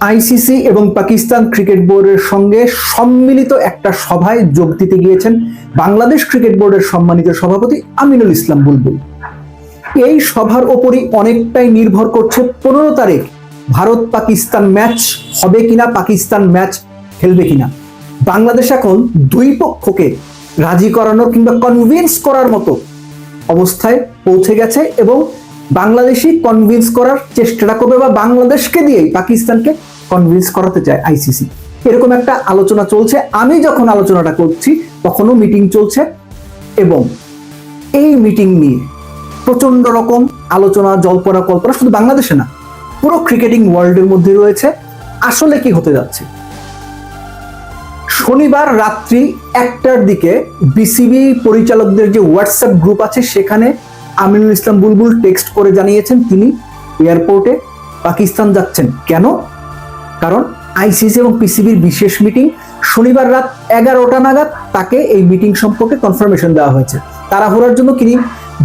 ICC এবং Pakistan cricket বোর্ডের সঙ্গে সম্মিলিত একটা সভায় যোগ দিতে গিয়েছেন বাংলাদেশ ক্রিকেট বোর্ডের সম্মানিত সভাপতি আমিনুল ইসলাম বুলবুল। এই সভার ওপরই অনেকটাই নির্ভর করছে 15 তারিখ ভারত পাকিস্তান ম্যাচ হবে কিনা, পাকিস্তান ম্যাচ খেলবে কিনা। বাংলাদেশ এখন দুই পক্ষকে রাজি করানোর কিংবা কনভিন্স করার মতো অবস্থায় পৌঁছে গেছে এবং বাংলাদেশই কনভিন্স করার চেষ্টাটা করবে বা বাংলাদেশকে দিয়েই পাকিস্তানকে কনভিন্স করাতে চায় আইসিসি। এরকম একটা আলোচনা চলছে। আমি যখন আলোচনাটা করছি তখনও মিটিং চলছে এবং এই মিটিং নিয়ে প্রচন্ড রকম আলোচনা, জল্পনা কল্পনা শুধু বাংলাদেশে না, পুরো ক্রিকেটিং ওয়ার্ল্ডের মধ্যে রয়েছে। আসলে কি হতে যাচ্ছে? শনিবার রাত্রি 1টার দিকে বিসিবি পরিচালকদের যে হোয়াটসঅ্যাপ গ্রুপ আছে সেখানে আমিনুল ইসলাম বুলবুল টেক্সট করে জানিয়েছেন তিনি এয়ারপোর্টে পাকিস্তান যাচ্ছেন। কেন? কারণ আইসিসি এবং পিসিবির বিশেষ মিটিং শনিবার রাত 11টা নাগাদ তাকে এই মিটিং সম্পর্কে কনফার্মেশন দেওয়া হয়েছে। তাড়াহুড়ার জন্য তিনি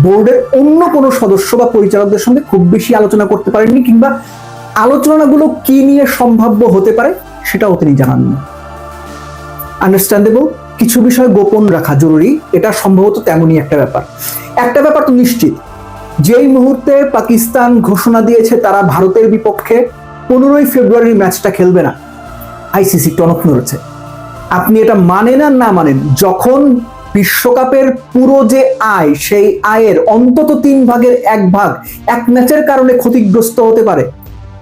বোর্ডের অন্য কোনো সদস্য বা পরিচালকদের সঙ্গে খুব বেশি আলোচনা করতে পারেননি, কিংবা আলোচনাগুলো কি নিয়ে সম্ভাব্য হতে পারে সেটাও তিনি জানাননি। আন্ডারস্ট্যান্ডেবল, কিছু বিষয় গোপন রাখা জরুরি, এটা সম্ভবত তেমনই একটা ব্যাপার। একটা ব্যাপার তো নিশ্চিত, যেই মুহূর্তে পাকিস্তান ঘোষণা দিয়েছে তারা ভারতের বিপক্ষে 15ই ফেব্রুয়ারি ম্যাচটা খেলবে না, আইসিসি টনক নড়েছে। আপনি এটা মানেন আর না মানেন, যখন বিশ্বকাপের পুরো যে আয়, সেই আয়ের অন্তত 1/3 এক ম্যাচের কারণে ক্ষতিগ্রস্ত হতে পারে,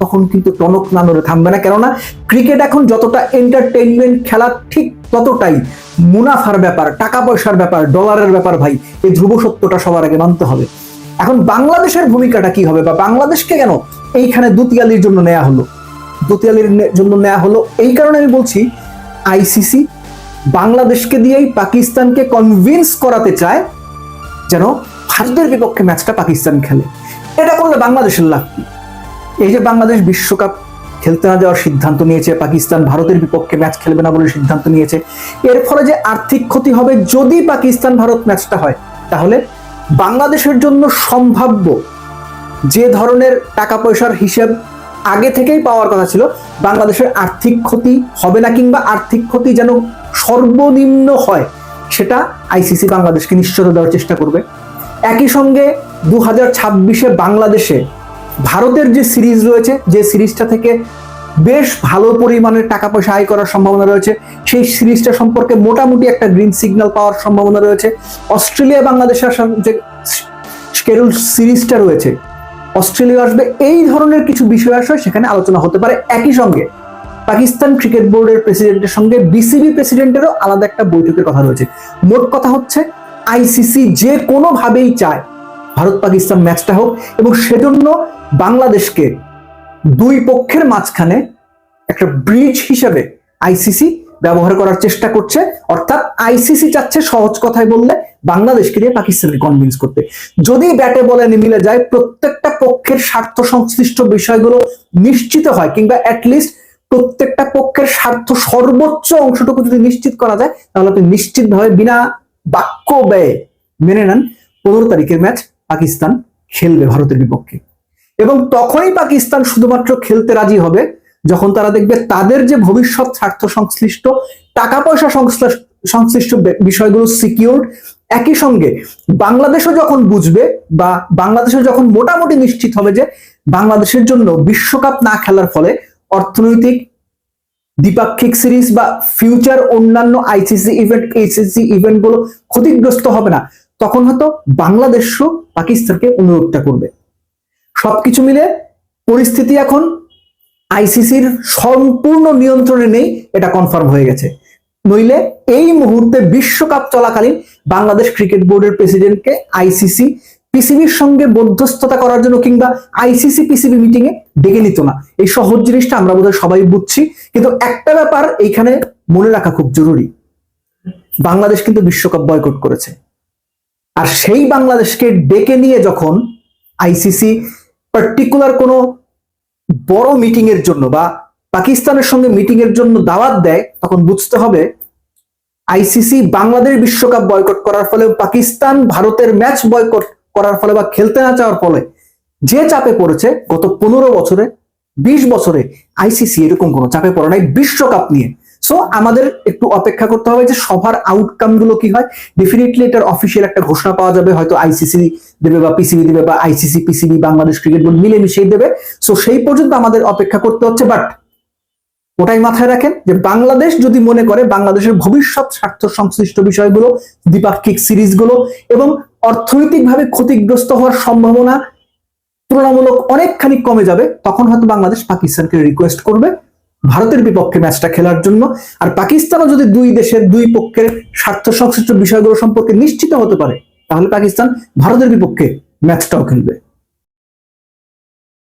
তখন কিন্তু টনক না নড়ে থামবে না। কেননা ক্রিকেট এখন যতটা এন্টারটেইনমেন্ট, খেলা ঠিক ততটাই মুনাফার ব্যাপার, টাকা পয়সার ব্যাপার, ডলারের ব্যাপার। ভাই, এই ধ্রুব সত্যটা সবার আগে মানতে হবে। এখন বাংলাদেশের ভূমিকাটা কি হবে, বা বাংলাদেশকে কেন এইখানে দুতিয়ালির জন্য নেওয়া হলো? দুতিয়ালির জন্য নেওয়া হলো এই কারণে আমি বলছি, আইসিসি বাংলাদেশকে দিয়েই পাকিস্তানকে কনভিন্স করাতে চায় যেন ভারতের বিপক্ষে ম্যাচটা পাকিস্তান খেলে। এটা করলে বাংলাদেশের লাভ কি? এই যে বাংলাদেশ বিশ্বকাপ খেলতে না যাওয়ার সিদ্ধান্ত নিয়েছে, পাকিস্তান ভারতের বিপক্ষে ম্যাচ খেলবে না বলে সিদ্ধান্ত নিয়েছে, এর ফলে যে আর্থিক ক্ষতি হবে যদি পাকিস্তান ভারত ম্যাচটা হয়, তাহলে বাংলাদেশের জন্য সম্ভাব্য যে ধরনের টাকা পয়সার হিসেব আগে থেকেই পাওয়ার কথা ছিল, বাংলাদেশের আর্থিক ক্ষতি হবে না, কিংবা আর্থিক ক্ষতি যেন সর্বনিম্ন হয়, সেটা আইসিসি বাংলাদেশকে নিশ্চয়তা দেওয়ার চেষ্টা করবে। একই সঙ্গে 2026-এ বাংলাদেশে ভারতের যে সিরিজ রয়েছে, যে সিরিজটা থেকে বেশ ভালো পরিমাণের টাকা পয়সা আয় করার সম্ভাবনা রয়েছে, সেই সিরিজটা সম্পর্কে মোটামুটি একটা গ্রিন সিগন্যাল পাওয়ার সম্ভাবনা রয়েছে। অস্ট্রেলিয়া বাংলাদেশের যে শিডিউল সিরিজটা রয়েছে, অস্ট্রেলিয়া আসবে, এই ধরনের কিছু বিষয় আসে সেখানে আলোচনা হতে পারে। একই সঙ্গে পাকিস্তান ক্রিকেট বোর্ডের প্রেসিডেন্টের সঙ্গে বিসিবি প্রেসিডেন্টেরও আলাদা একটা বৈঠকের কথা রয়েছে। মোট কথা হচ্ছে, আইসিসি যে কোনোভাবেই চায় ভারত পাকিস্তান ম্যাচটা হোক, এবং সেজন্য বাংলাদেশকে দুই পক্ষের মাঝখানে একটা ব্রিজ হিসেবে আইসিসি ব্যবহার করার চেষ্টা করছে। অর্থাৎ আইসিসি চাচ্ছে, সহজ কথায় বললে, বাংলাদেশকে দিয়ে পাকিস্তানকে কনভিন্স করতে। যদি ব্যাটে বলে মিলে যায়, প্রত্যেকটা পক্ষের স্বার্থ সংশ্লিষ্ট বিষয়গুলো নিশ্চিত হয়, কিংবা অ্যাটলিস্ট প্রত্যেকটা পক্ষের স্বার্থ সর্বোচ্চ অংশটুকু যদি নিশ্চিত করা যায়, তাহলে আপনি নিশ্চিতভাবে বিনা বাক্য ব্যয়ে মেনে নেন 15 তারিখের ম্যাচ পাকিস্তান খেলবে ভারতের বিপক্ষে। এবং তখনই পাকিস্তান শুধুমাত্র খেলতে রাজি হবে যখন তারা দেখবে তাদের যে ভবিষ্যৎ স্বার্থ সংশ্লিষ্ট, টাকা পয়সা সংশ্লিষ্ট বিষয়গুলো সিকিউরড। একই সঙ্গে বাংলাদেশও যখন বুঝবে, বা বাংলাদেশও যখন মোটামুটি নিশ্চিত হবে যে বাংলাদেশের জন্য বিশ্বকাপ না খেলার ফলে অর্থনৈতিক, দ্বিপাক্ষিক সিরিজ বা ফিউচার অন্যান্য আইসিসি ইভেন্ট, এইচএসসি ইভেন্ট গুলো ক্ষতিগ্রস্ত হবে না, তখন হয়তো বাংলাদেশও পাকিস্তানকে অনুরোধটা করবে। সবকিছু মিলে পরিস্থিতি এখন আইসিসির সম্পূর্ণ নিয়ন্ত্রণে নেই, এটা কনফার্ম হয়ে গেছে। নইলে এই মুহূর্তে বিশ্বকাপ চলাকালীন বাংলাদেশ ক্রিকেট বোর্ডের প্রেসিডেন্টকে আইসিসি পিসিবির সঙ্গে মধ্যস্থতা করার জন্য, কিংবা আইসিসি পিসিবি মিটিং এ ডেকে নিত না। এই সহজ জিনিসটা আমরা বোধহয় সবাই বুঝছি, কিন্তু একটা ব্যাপার এইখানে মনে রাখা খুব জরুরি, বাংলাদেশ কিন্তু বিশ্বকাপ বয়কট করেছে। আর সেই বাংলাদেশকে ডেকে নিয়ে যখন আইসিসি পার্টিকুলার কোনো বড় মিটিং এর জন্য বা পাকিস্তানের সঙ্গে মিটিং এর জন্য দাওয়াত দেয়, তখন বুঝতে হবে আইসিসি বাংলাদেশ বিশ্বকাপ বয়কট করার ফলে, পাকিস্তান ভারতের ম্যাচ বয়কট করার ফলে বা খেলতে না চাওয়ার ফলে যে চাপে পড়েছে গত 15 বছরে, 20 বছরে, আইসিসি এরকম কোনো চাপে পড়ে নাই বিশ্বকাপ নিয়ে। সো আমাদের একটু অপেক্ষা করতে হবে যে সবার আউটকাম গুলো কি হয়। ডেফিনেটলি এটার অফিসিয়াল একটা ঘোষণা পাওয়া যাবে, হয়তো আইসিসি দেবে বা পিসিবি দেবে বা ICC PCB Bangladesh cricket board মিলেমিশেই দেবে। সো সেই পর্যন্ত আমাদের অপেক্ষা করতে হচ্ছে। বাট ওটাই মাথায় রাখেন যে বাংলাদেশ যদি মনে করে বাংলাদেশের ভবিষ্যৎ স্বার্থ সংশ্লিষ্ট বিষয়গুলো, দ্বিপাক্ষিক সিরিজগুলো এবং অর্থনৈতিকভাবে ক্ষতিগ্রস্ত হওয়ার সম্ভাবনা তুলনামূলক অনেকখানি কমে যাবে, তখন হয়তো বাংলাদেশ পাকিস্তানকে রিকোয়েস্ট করবে ভারতের বিপক্ষে ম্যাচটা খেলার জন্য। আর পাকিস্তানও যদি দুই দেশের দুই পক্ষের স্বার্থ সংশ্লিষ্ট বিষয়গুলো সম্পর্কে নিশ্চিত হতে পারে, তাহলে পাকিস্তান ভারতের বিপক্ষে ম্যাচটাও খেলবে।